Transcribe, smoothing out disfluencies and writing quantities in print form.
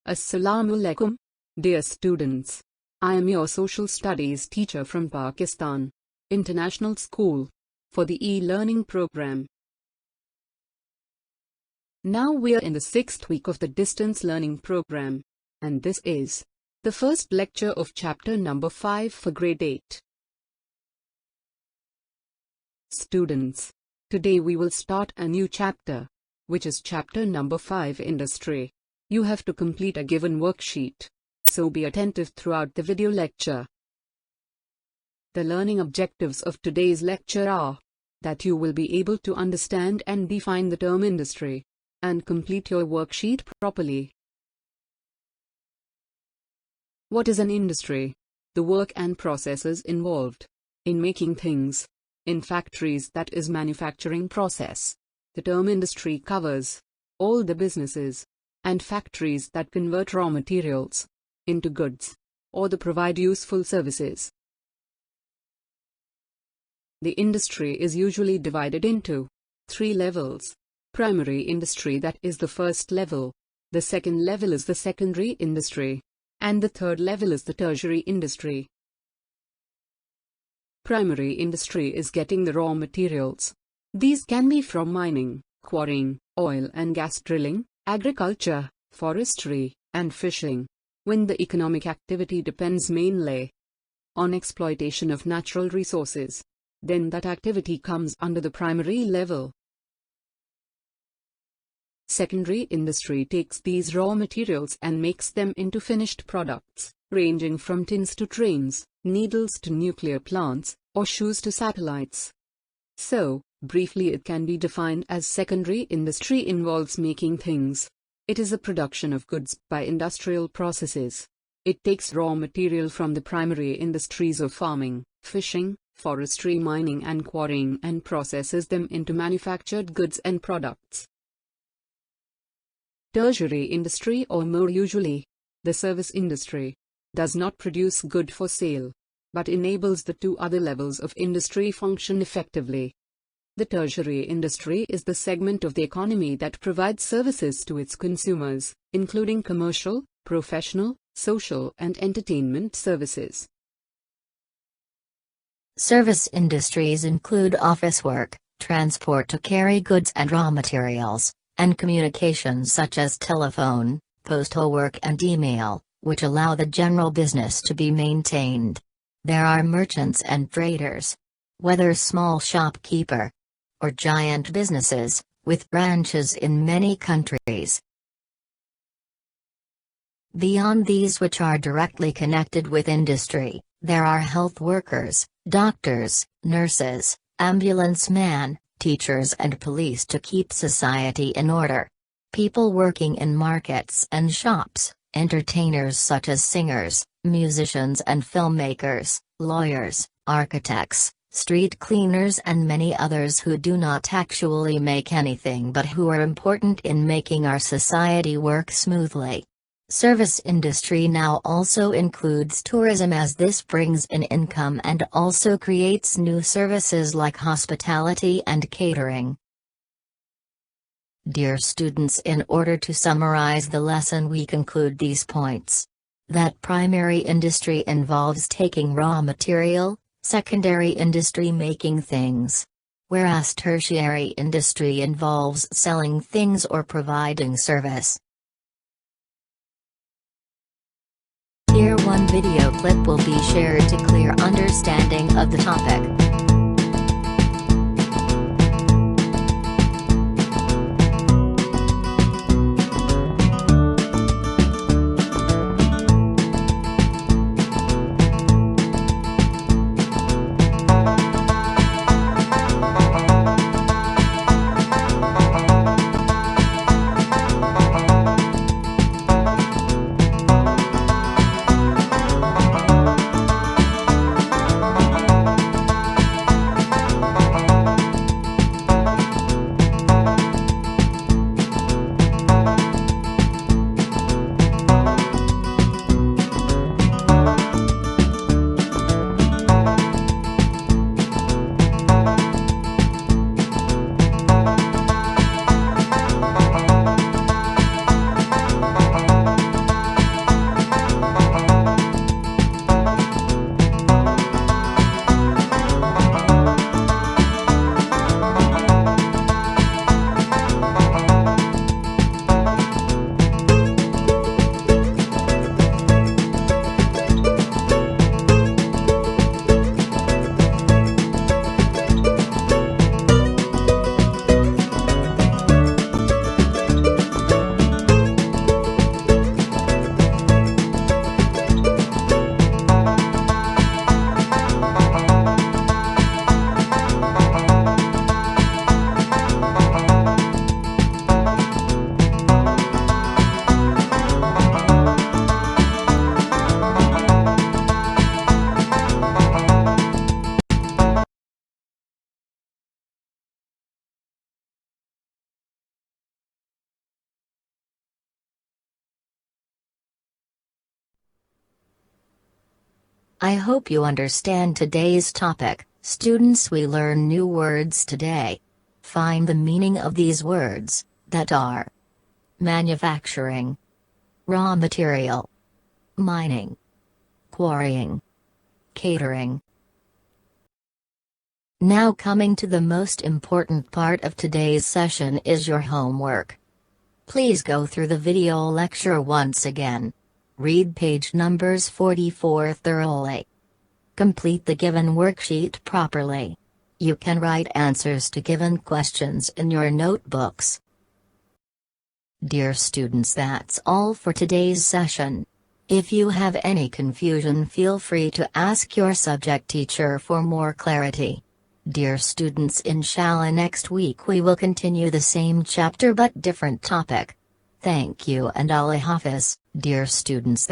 Assalamu alaikum. Dear students, I am your social studies teacher from Pakistan International School for the e-learning program. Now we are in the 6th week of the distance learning program, and this is the first lecture of chapter number 5 for grade 8. Students, today we will start a new chapter, which is chapter number 5, Industry. You have to complete a given worksheet, so be attentive throughout the video lecture. The learning objectives of today's lecture are that you will be able to understand and define the term industry, and complete your worksheet properly. What is an industry? The work and processes involved in making things in factories, that is manufacturing process. The term industry covers all the businesses and factories that convert raw materials into goods, or they provide useful services. The industry is usually divided into 3 levels. Primary industry, that is the first level. The second level is the secondary industry. And the third level is the tertiary industry. Primary industry is getting the raw materials. These can be from mining, quarrying, oil and gas drilling, agriculture, forestry, and fishing, when the economic activity depends mainly on exploitation of natural resources, then that activity comes under the primary level. Secondary industry takes these raw materials and makes them into finished products, ranging from tins to trains, needles to nuclear plants, or shoes to satellites. So, briefly, it can be defined as secondary industry involves making things. It is a production of goods by industrial processes. It takes raw material from the primary industries of farming, fishing, forestry, mining and quarrying and processes them into manufactured goods and products. Tertiary industry, or more usually, the service industry, does not produce good for sale, but enables the 2 other levels of industry function effectively. The tertiary industry is the segment of the economy that provides services to its consumers, including commercial, professional, social and entertainment services. Service industries include office work, transport to carry goods and raw materials, and communications such as telephone, postal work and email, which allow the general business to be maintained. There are merchants and traders, whether small shopkeeper or giant businesses, with branches in many countries. Beyond these, which are directly connected with industry, there are health workers, doctors, nurses, ambulancemen, teachers and police to keep society in order. People working in markets and shops, entertainers such as singers, musicians and filmmakers, lawyers, architects, street cleaners and many others who do not actually make anything but who are important in making our society work smoothly. Service industry now also includes tourism, as this brings in income and also creates new services like hospitality and catering. Dear students, in order to summarize the lesson, we conclude these points. That primary industry involves taking raw material, secondary industry making things, whereas tertiary industry involves selling things or providing service. Here one video clip will be shared to clear understanding of the topic. I hope you understand today's topic. Students, we learn new words today. Find the meaning of these words, that are manufacturing, raw material, mining, quarrying, catering. Now coming to the most important part of today's session is your homework. Please go through the video lecture once again. Read page numbers 44 thoroughly. Complete the given worksheet properly. You can write answers to given questions in your notebooks. Dear students, that's all for today's session. If you have any confusion, feel free to ask your subject teacher for more clarity. Dear students, inshallah next week we will continue the same chapter but different topic. Thank you and Allah Hafiz, dear students.